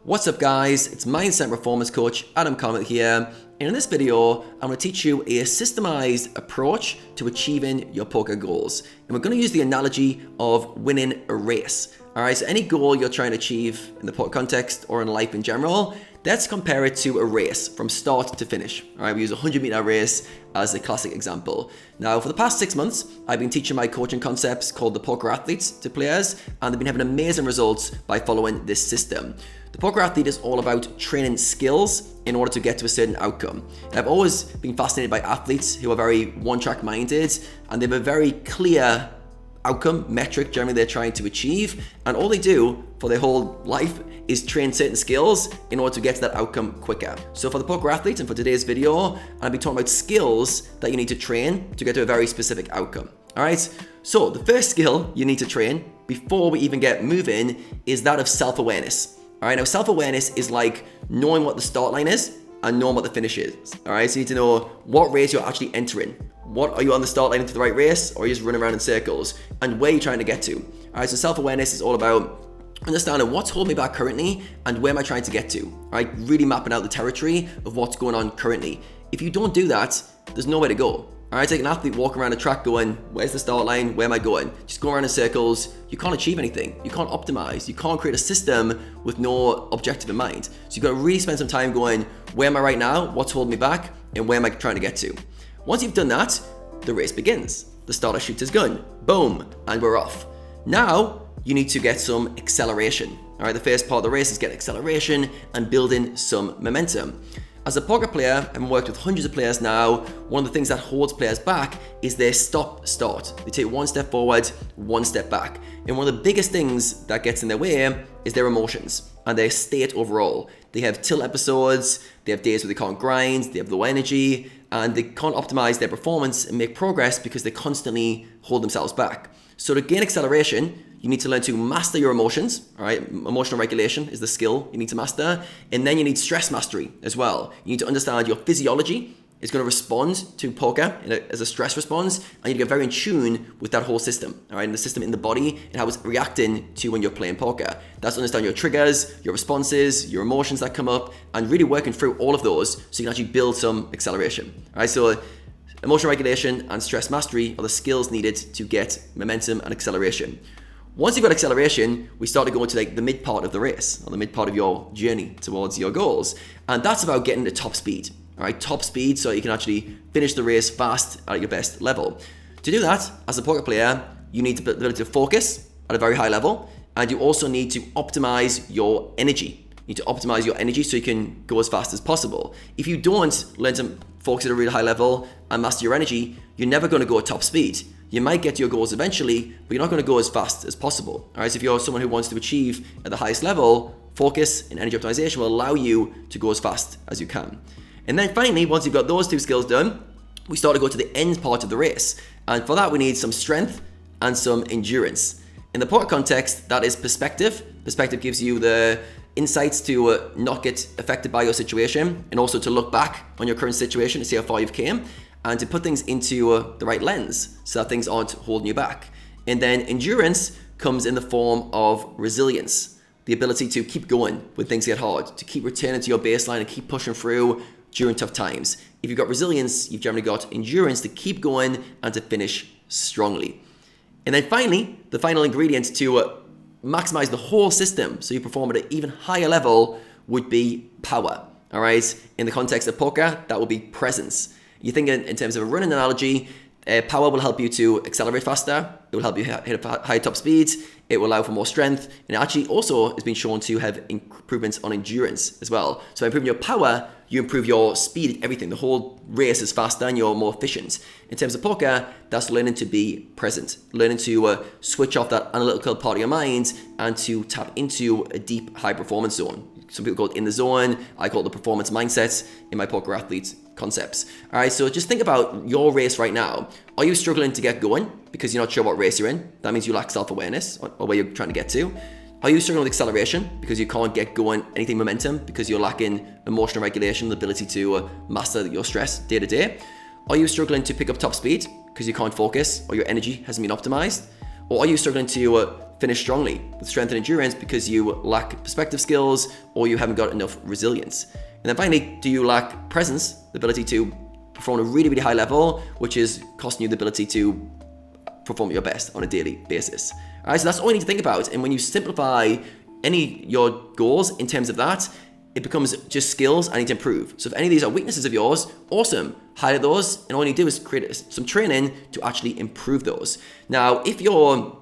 What's up guys, it's Mindset Performance Coach Adam Carmichael here, and in this video I'm going to teach you a systemized approach to achieving your poker goals. And we're going to use the analogy of winning a race. Alright, so any goal you're trying to achieve in the poker context or in life in general, let's compare it to a race from start to finish. Alright, we use a 100-meter race as a classic example. Now, for the past 6 months, I've been teaching my coaching concepts called the Poker Athletes to players, and they've been having amazing results by following this system. The Poker Athlete is all about training skills in order to get to a certain outcome. And I've always been fascinated by athletes who are very one-track minded, and they have a very clear outcome metric generally they're trying to achieve, and all they do for their whole life is train certain skills in order to get to that outcome quicker. So for the poker athlete and for today's video, I'll be talking about skills that you need to train to get to a very specific outcome. Alright, so the first skill you need to train before we even get moving is that of self-awareness. Alright, now self-awareness is like knowing what the start line is and knowing what the finish is. Alright, so you need to know what race you're actually entering. What are you on the start line into the right race, or are you just running around in circles? And where you're trying to get to. Alright, so self-awareness is all about understanding what's holding me back currently and where am I trying to get to. Alright, really mapping out the territory of what's going on currently. If you don't do that, there's nowhere to go. Alright, take an athlete walking around a track going, where's the start line? Where am I going? Just going around in circles. You can't achieve anything. You can't optimize. You can't create a system with no objective in mind. So you've got to really spend some time going, where am I right now? What's holding me back? And where am I trying to get to? Once you've done that, the race begins. The starter shoots his gun. Boom. And we're off. Now, you need to get some acceleration. Alright, the first part of the race is getting acceleration and building some momentum. As a poker player, and worked with hundreds of players now, one of the things that holds players back is their stop-start. They take one step forward, one step back. And one of the biggest things that gets in their way is their emotions and their state overall. They have tilt episodes, they have days where they can't grind, they have low energy, and they can't optimize their performance and make progress because they constantly hold themselves back. So to gain acceleration, you need to learn to master your emotions, all right? Emotional regulation is the skill you need to master. And then you need stress mastery as well. You need to understand your physiology is going to respond to poker as a stress response, and you need to get very in tune with that whole system, all right? And the system in the body and how it's reacting to when you're playing poker. That's to understand your triggers, your responses, your emotions that come up, and really working through all of those so you can actually build some acceleration, all right? So emotional regulation and stress mastery are the skills needed to get momentum and acceleration. Once you've got acceleration, we start to go into like the mid part of the race, or the mid part of your journey towards your goals. And that's about getting to top speed, all right? Top speed so you can actually finish the race fast at your best level. To do that, as a poker player, you need the ability to focus at a very high level, and you also need to optimize your energy. You need to optimize your energy so you can go as fast as possible. If you don't learn to focus at a really high level and master your energy, you're never going to go at top speed. You might get to your goals eventually, but you're not going to go as fast as possible. All right, so if you're someone who wants to achieve at the highest level, focus and energy optimization will allow you to go as fast as you can. And then finally, once you've got those two skills done, we start to go to the end part of the race. And for that, we need some strength and some endurance. In the poker context, that is perspective. Perspective gives you the insights to not get affected by your situation, and also to look back on your current situation to see how far you've came, and to put things into the right lens so that things aren't holding you back. And then endurance comes in the form of resilience, the ability to keep going when things get hard, to keep returning to your baseline and keep pushing through during tough times. If you've got resilience, you've generally got endurance to keep going and to finish strongly. And then finally, the final ingredient to maximize the whole system so you perform at an even higher level would be power. All right, in the context of poker, that will be presence. You think in terms of a running analogy, power will help you to accelerate faster. It will help you hit high top speeds. It will allow for more strength. And it actually also has been shown to have improvements on endurance as well. So by improving your power, you improve your speed, everything. The whole race is faster and you're more efficient. In terms of poker, that's learning to be present, learning to switch off that analytical part of your mind and to tap into a deep high performance zone. Some people call it in the zone. I call it the performance mindset in my poker athlete concepts. All right, so just think about your race right now. Are you struggling to get going because you're not sure what race you're in? That means you lack self-awareness or where you're trying to get to. Are you struggling with acceleration because you can't get going anything momentum because you're lacking emotional regulation, the ability to master your stress day to day? Are you struggling to pick up top speed because you can't focus or your energy hasn't been optimized? Or are you struggling to finish strongly with strength and endurance because you lack perspective skills or you haven't got enough resilience. And then finally, do you lack presence, the ability to perform at a really, really high level, which is costing you the ability to perform at your best on a daily basis. All right, so that's all you need to think about. And when you simplify your goals in terms of that, it becomes just skills I need to improve. So if any of these are weaknesses of yours, awesome, highlight those, and all you do is create some training to actually improve those. Now, if you're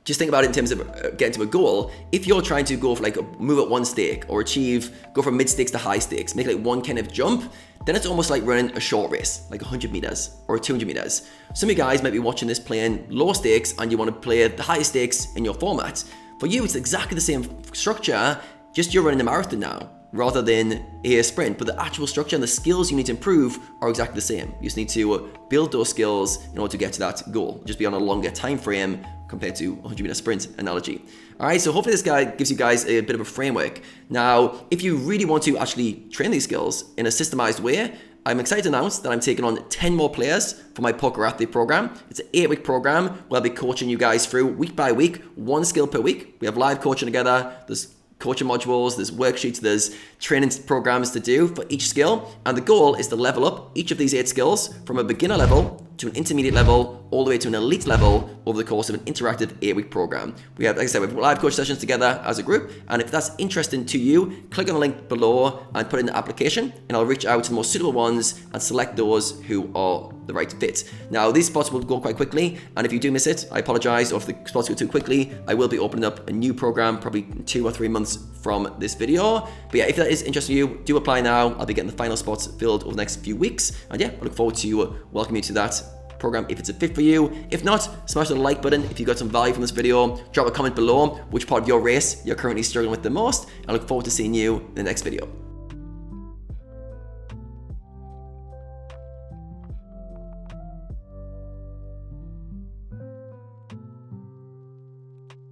just think about it in terms of getting to a goal. If you're trying to go for like move at one stake or go from mid stakes to high stakes, make like one kind of jump, then it's almost like running a short race, like 100 meters or 200 meters. Some of you guys might be watching this playing low stakes and you want to play the highest stakes in your format. For you, it's exactly the same structure, just you're running a marathon now rather than a sprint, but the actual structure and the skills you need to improve are exactly the same. You just need to build those skills in order to get to that goal, just be on a longer time frame compared to 100-meter sprint analogy. All right, so hopefully this guy gives you guys a bit of a framework. Now, if you really want to actually train these skills in a systemized way, I'm excited to announce that I'm taking on 10 more players for my Poker Athlete program. It's an 8-week program where I'll be coaching you guys through week by week, one skill per week. We have live coaching together. There's coaching modules, there's worksheets, there's training programs to do for each skill. And the goal is to level up each of these 8 skills from a beginner level to an intermediate level, all the way to an elite level over the course of an interactive 8-week program. We have, like I said, we have live coach sessions together as a group. And if that's interesting to you, click on the link below and put in the application, and I'll reach out to the most suitable ones and select those who are the right fit. Now, these spots will go quite quickly, and if you do miss it, I apologize, or if the spots go too quickly, I will be opening up a new program probably 2 or 3 months from this video. But yeah, if that is interesting to you, do apply now. I'll be getting the final spots filled over the next few weeks. And yeah, I look forward to welcoming you to that program if it's a fit for you. If not, smash the like button if you got some value from this video. Drop a comment below which part of your race you're currently struggling with the most. I look forward to seeing you in the next video.